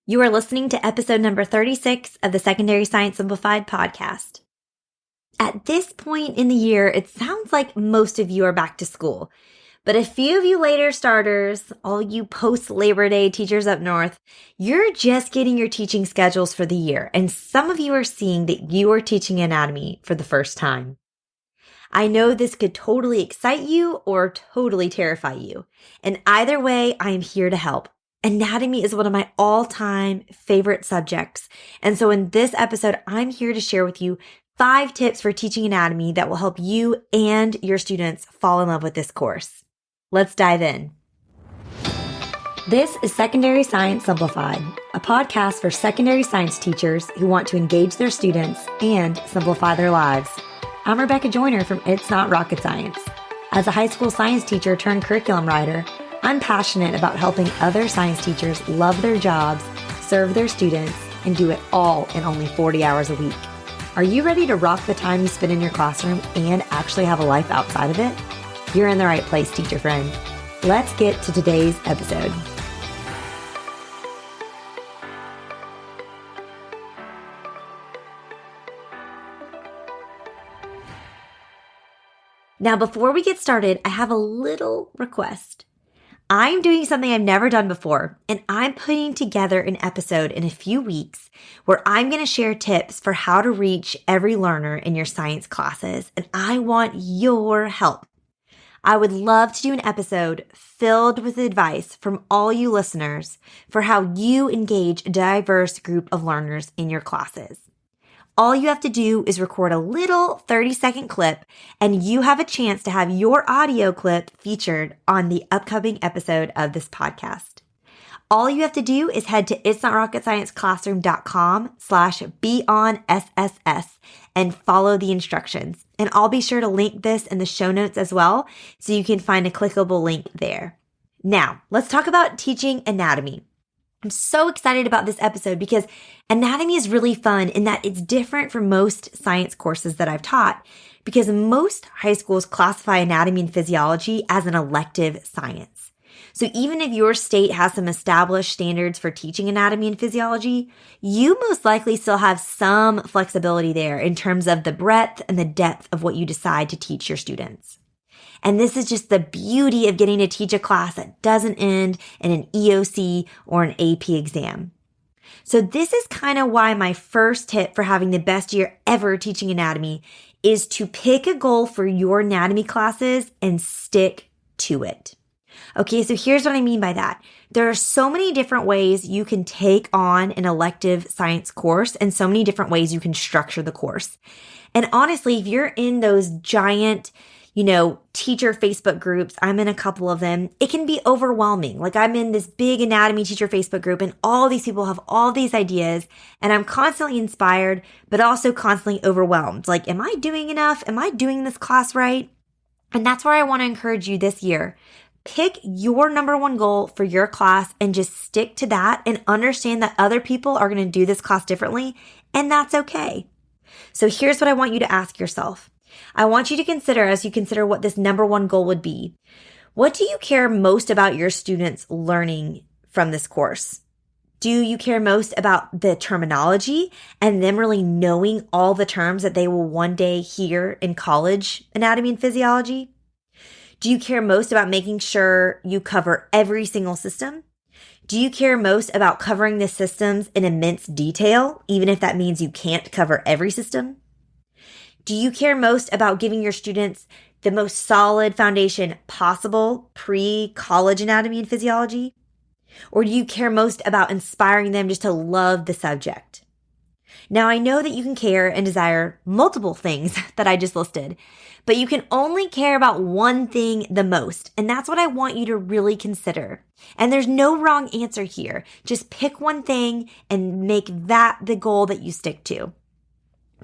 You are listening to episode number 36 of the Secondary Science Simplified podcast. At this point in the year, it sounds like most of you are back to school. But a few of you later starters, all you post-Labor Day teachers up north, you're just getting your teaching schedules for the year. And some of you are seeing that you are teaching anatomy for the first time. I know this could totally excite you or totally terrify you. And either way, I am here to help. Anatomy is one of my all-time favorite subjects. And so in this episode, I'm here to share with you 5 tips for teaching anatomy that will help you and your students fall in love with this course. Let's dive in. This is Secondary Science Simplified, a podcast for secondary science teachers who want to engage their students and simplify their lives. I'm Rebecca Joyner from It's Not Rocket Science. As a high school science teacher turned curriculum writer, I'm passionate about helping other science teachers love their jobs, serve their students, and do it all in only 40 hours a week. Are you ready to rock the time you spend in your classroom and actually have a life outside of it? You're in the right place, teacher friend. Let's get to today's episode. Now, before we get started, I have a little request. I'm doing something I've never done before, and I'm putting together an episode in a few weeks where I'm going to share tips for how to reach every learner in your science classes, and I want your help. I would love to do an episode filled with advice from all you listeners for how you engage a diverse group of learners in your classes. All you have to do is record a little 30-second clip, and you have a chance to have your audio clip featured on the upcoming episode of this podcast. All you have to do is head to itsnotrocketscienceclassroom.com/beonsss and follow the instructions. And I'll be sure to link this in the show notes as well, so you can find a clickable link there. Now, let's talk about teaching anatomy. I'm so excited about this episode because anatomy is really fun in that it's different from most science courses that I've taught, because most high schools classify anatomy and physiology as an elective science. So even if your state has some established standards for teaching anatomy and physiology, you most likely still have some flexibility there in terms of the breadth and the depth of what you decide to teach your students. And this is just the beauty of getting to teach a class that doesn't end in an EOC or an AP exam. So this is kind of why my first tip for having the best year ever teaching anatomy is to pick a goal for your anatomy classes and stick to it. Okay, so here's what I mean by that. There are so many different ways you can take on an elective science course and so many different ways you can structure the course. And honestly, if you're in those giant teacher Facebook groups, I'm in a couple of them, it can be overwhelming. Like I'm in this big anatomy teacher Facebook group and all these people have all these ideas and I'm constantly inspired, but also constantly overwhelmed. Like, am I doing enough? Am I doing this class right? And that's where I want to encourage you this year. Pick your number one goal for your class and just stick to that and understand that other people are going to do this class differently, and that's okay. So here's what I want you to ask yourself. I want you to consider, as you consider what this number one goal would be, what do you care most about your students learning from this course? Do you care most about the terminology and them really knowing all the terms that they will one day hear in college anatomy and physiology? Do you care most about making sure you cover every single system? Do you care most about covering the systems in immense detail, even if that means you can't cover every system? Do you care most about giving your students the most solid foundation possible pre-college anatomy and physiology? Or do you care most about inspiring them just to love the subject? Now, I know that you can care and desire multiple things that I just listed, but you can only care about one thing the most, and that's what I want you to really consider. And there's no wrong answer here. Just pick one thing and make that the goal that you stick to.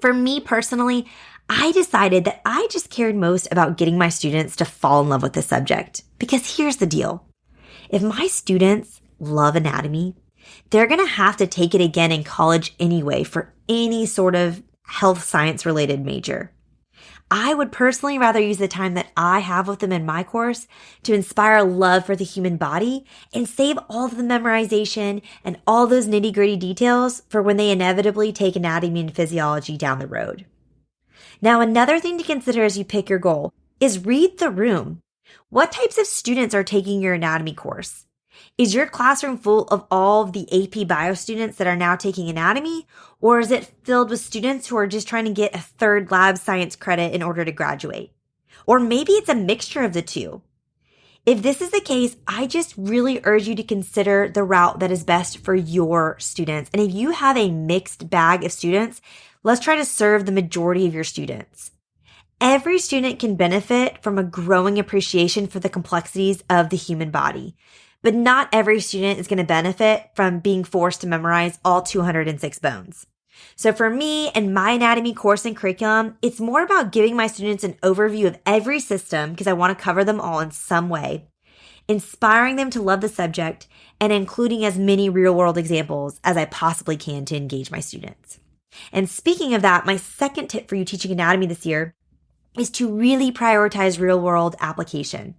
For me personally, I decided that I just cared most about getting my students to fall in love with the subject. Because here's the deal. If my students love anatomy, they're going to have to take it again in college anyway for any sort of health science related major. I would personally rather use the time that I have with them in my course to inspire love for the human body and save all of the memorization and all those nitty-gritty details for when they inevitably take anatomy and physiology down the road. Now, another thing to consider as you pick your goal is read the room. What types of students are taking your anatomy course? Is your classroom full of all of the AP Bio students that are now taking anatomy, or is it filled with students who are just trying to get a third lab science credit in order to graduate? Or maybe it's a mixture of the two. If this is the case, I just really urge you to consider the route that is best for your students. And if you have a mixed bag of students, let's try to serve the majority of your students. Every student can benefit from a growing appreciation for the complexities of the human body. But not every student is going to benefit from being forced to memorize all 206 bones. So for me and my anatomy course and curriculum, it's more about giving my students an overview of every system because I want to cover them all in some way, inspiring them to love the subject, and including as many real-world examples as I possibly can to engage my students. And speaking of that, my second tip for you teaching anatomy this year is to really prioritize real-world application.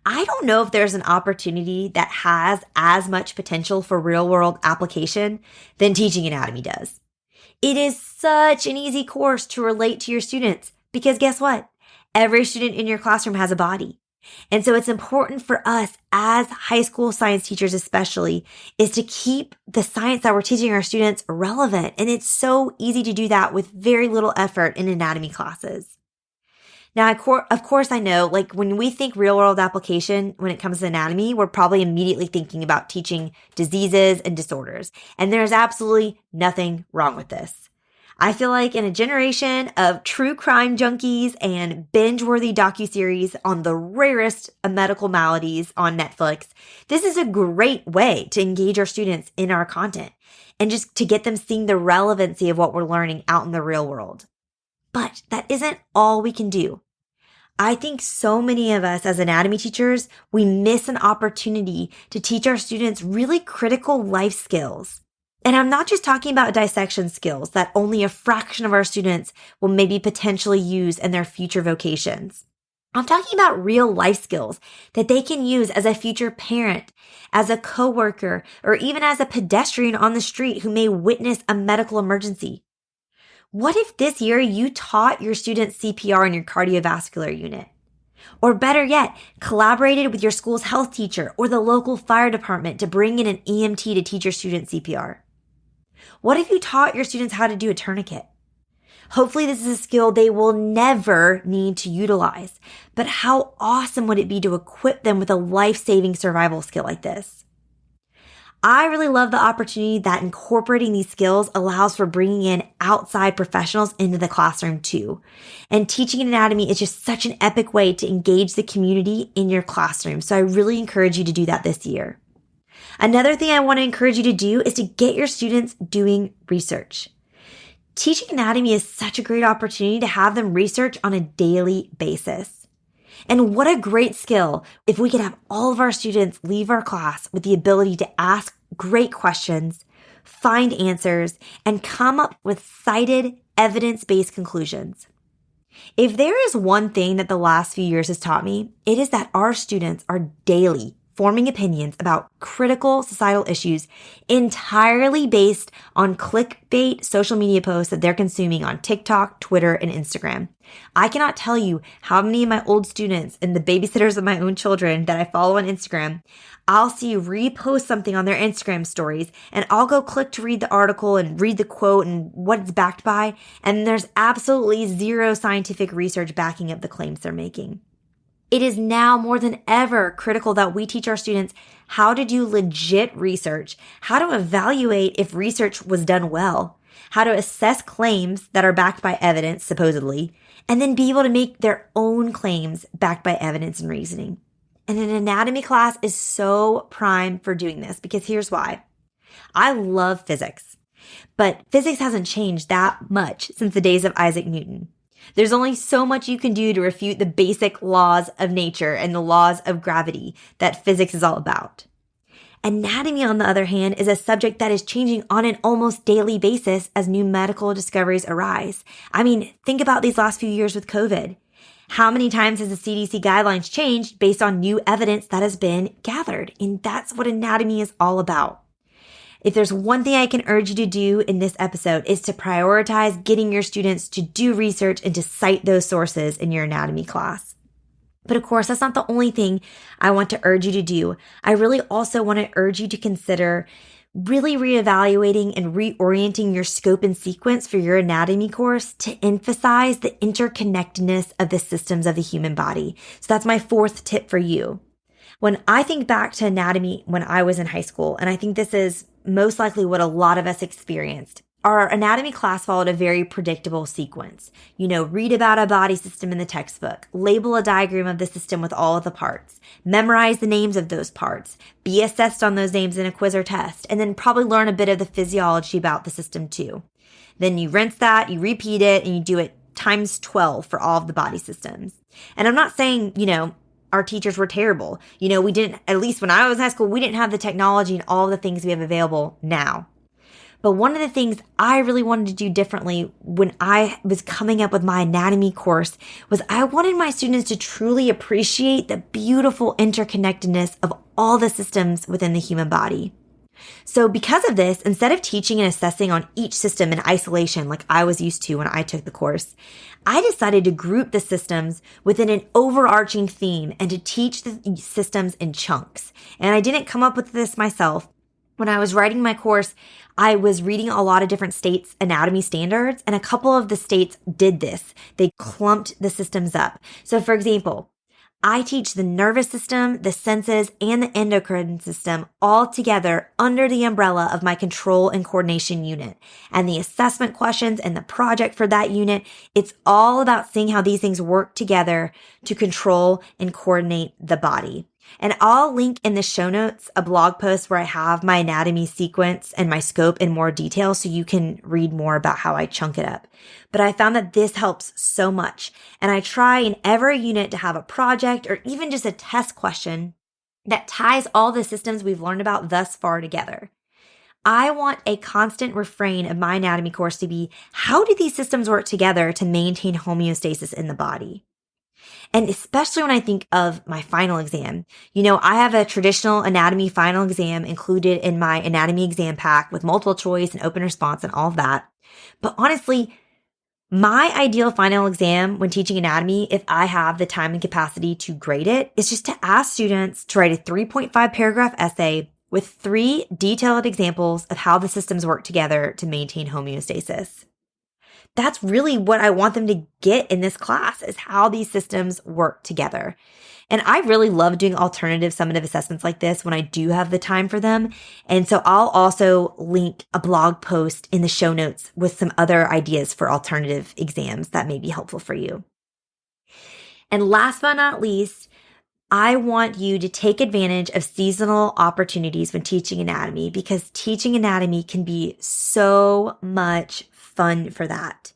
I don't know if there's an opportunity that has as much potential for real-world application than teaching anatomy does. It is such an easy course to relate to your students because guess what? Every student in your classroom has a body. And so it's important for us as high school science teachers especially is to keep the science that we're teaching our students relevant. And it's so easy to do that with very little effort in anatomy classes. Now, of course, I know, like when we think real world application, when it comes to anatomy, we're probably immediately thinking about teaching diseases and disorders. And there's absolutely nothing wrong with this. I feel like in a generation of true crime junkies and binge-worthy docuseries on the rarest of medical maladies on Netflix, this is a great way to engage our students in our content and just to get them seeing the relevancy of what we're learning out in the real world. But that isn't all we can do. I think so many of us as anatomy teachers, we miss an opportunity to teach our students really critical life skills. And I'm not just talking about dissection skills that only a fraction of our students will maybe potentially use in their future vocations. I'm talking about real life skills that they can use as a future parent, as a coworker, or even as a pedestrian on the street who may witness a medical emergency. What if this year you taught your students CPR in your cardiovascular unit? Or better yet, collaborated with your school's health teacher or the local fire department to bring in an EMT to teach your students CPR? What if you taught your students how to do a tourniquet? Hopefully this is a skill they will never need to utilize, but how awesome would it be to equip them with a life-saving survival skill like this? I really love the opportunity that incorporating these skills allows for bringing in outside professionals into the classroom too. And teaching anatomy is just such an epic way to engage the community in your classroom. So I really encourage you to do that this year. Another thing I want to encourage you to do is to get your students doing research. Teaching anatomy is such a great opportunity to have them research on a daily basis. And what a great skill if we could have all of our students leave our class with the ability to ask great questions, find answers, and come up with cited, evidence-based conclusions. If there is one thing that the last few years has taught me, it is that our students are daily forming opinions about critical societal issues entirely based on clickbait social media posts that they're consuming on TikTok, Twitter, and Instagram. I cannot tell you how many of my old students and the babysitters of my own children that I follow on Instagram, I'll see repost something on their Instagram stories and I'll go click to read the article and read the quote and what it's backed by. And there's absolutely zero scientific research backing up the claims they're making. It is now more than ever critical that we teach our students how to do legit research, how to evaluate if research was done well, how to assess claims that are backed by evidence, supposedly, and then be able to make their own claims backed by evidence and reasoning. And an anatomy class is so prime for doing this because here's why. I love physics, but physics hasn't changed that much since the days of Isaac Newton. There's only so much you can do to refute the basic laws of nature and the laws of gravity that physics is all about. Anatomy, on the other hand, is a subject that is changing on an almost daily basis as new medical discoveries arise. I mean, think about these last few years with COVID. How many times has the CDC guidelines changed based on new evidence that has been gathered? And that's what anatomy is all about. If there's one thing I can urge you to do in this episode is to prioritize getting your students to do research and to cite those sources in your anatomy class. But of course, that's not the only thing I want to urge you to do. I really also want to urge you to consider really reevaluating and reorienting your scope and sequence for your anatomy course to emphasize the interconnectedness of the systems of the human body. So that's my fourth tip for you. When I think back to anatomy when I was in high school, and I think this is most likely what a lot of us experienced, our anatomy class followed a very predictable sequence. Read about a body system in the textbook, label a diagram of the system with all of the parts, memorize the names of those parts, be assessed on those names in a quiz or test, and then probably learn a bit of the physiology about the system too. Then you rinse that, you repeat it, and you do it times 12 for all of the body systems. And I'm not saying, our teachers were terrible. We didn't, at least when I was in high school, we didn't have the technology and all the things we have available now. But one of the things I really wanted to do differently when I was coming up with my anatomy course was I wanted my students to truly appreciate the beautiful interconnectedness of all the systems within the human body. So because of this, instead of teaching and assessing on each system in isolation like I was used to when I took the course, I decided to group the systems within an overarching theme and to teach the systems in chunks. And I didn't come up with this myself. When I was writing my course, I was reading a lot of different states' anatomy standards, and a couple of the states did this. They clumped the systems up. So for example, I teach the nervous system, the senses, and the endocrine system all together under the umbrella of my control and coordination unit. And the assessment questions and the project for that unit, it's all about seeing how these things work together to control and coordinate the body. And I'll link in the show notes a blog post where I have my anatomy sequence and my scope in more detail so you can read more about how I chunk it up. But I found that this helps so much. And I try in every unit to have a project or even just a test question that ties all the systems we've learned about thus far together. I want a constant refrain of my anatomy course to be, how do these systems work together to maintain homeostasis in the body? And especially when I think of my final exam, I have a traditional anatomy final exam included in my anatomy exam pack with multiple choice and open response and all of that. But honestly, my ideal final exam when teaching anatomy, if I have the time and capacity to grade it, is just to ask students to write a 3.5 paragraph essay with 3 detailed examples of how the systems work together to maintain homeostasis. That's really what I want them to get in this class, is how these systems work together. And I really love doing alternative summative assessments like this when I do have the time for them. And so I'll also link a blog post in the show notes with some other ideas for alternative exams that may be helpful for you. And last but not least, I want you to take advantage of seasonal opportunities when teaching anatomy, because teaching anatomy can be so much fun for that.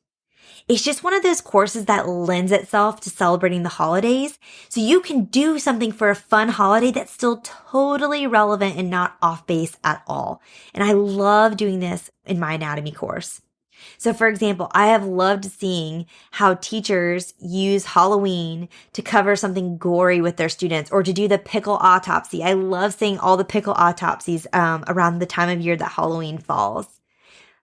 It's just one of those courses that lends itself to celebrating the holidays. So you can do something for a fun holiday that's still totally relevant and not off base at all. And I love doing this in my anatomy course. So for example, I have loved seeing how teachers use Halloween to cover something gory with their students or to do the pickle autopsy. I love seeing all the pickle autopsies around the time of year that Halloween falls.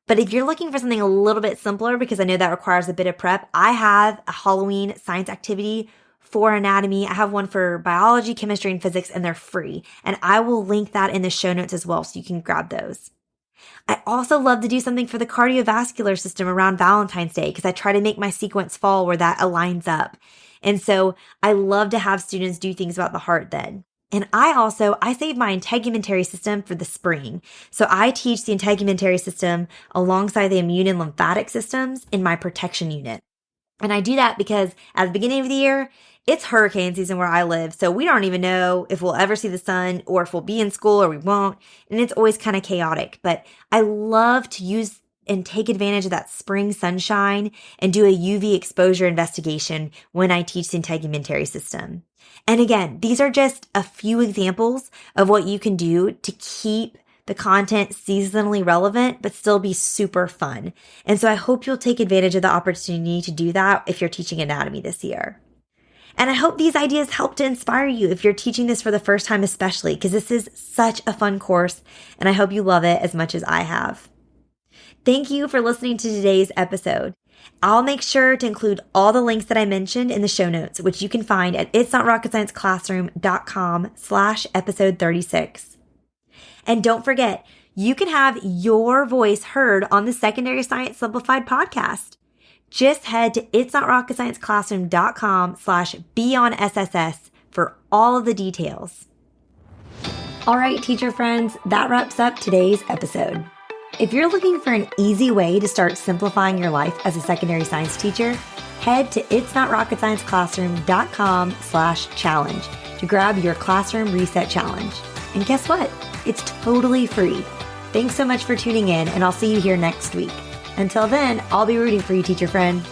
But if you're looking for something a little bit simpler, because I know that requires a bit of prep, I have a Halloween science activity for anatomy. I have one for biology, chemistry, and physics, and they're free. And I will link that in the show notes as well so you can grab those. I also love to do something for the cardiovascular system around Valentine's Day because I try to make my sequence fall where that aligns up. And so I love to have students do things about the heart then. And I save my integumentary system for the spring. So I teach the integumentary system alongside the immune and lymphatic systems in my protection unit. And I do that because at the beginning of the year, it's hurricane season where I live. So we don't even know if we'll ever see the sun or if we'll be in school or we won't. And it's always kind of chaotic. But I love to use and take advantage of that spring sunshine and do a UV exposure investigation when I teach the integumentary system. And again, these are just a few examples of what you can do to keep the content seasonally relevant, but still be super fun. And so I hope you'll take advantage of the opportunity to do that if you're teaching anatomy this year. And I hope these ideas help to inspire you if you're teaching this for the first time, especially because this is such a fun course, and I hope you love it as much as I have. Thank you for listening to today's episode. I'll make sure to include all the links that I mentioned in the show notes, which you can find at itsnotrocketscienceclassroom.com/episode 36. And don't forget, you can have your voice heard on the Secondary Science Simplified podcast. Just head to itsnotrocketscienceclassroom.com/beonsss for all of the details. All right, teacher friends, that wraps up today's episode. If you're looking for an easy way to start simplifying your life as a secondary science teacher, head to itsnotrocketscienceclassroom.com/challenge to grab your classroom reset challenge. And guess what? It's totally free. Thanks so much for tuning in, and I'll see you here next week. Until then, I'll be rooting for you, teacher friend.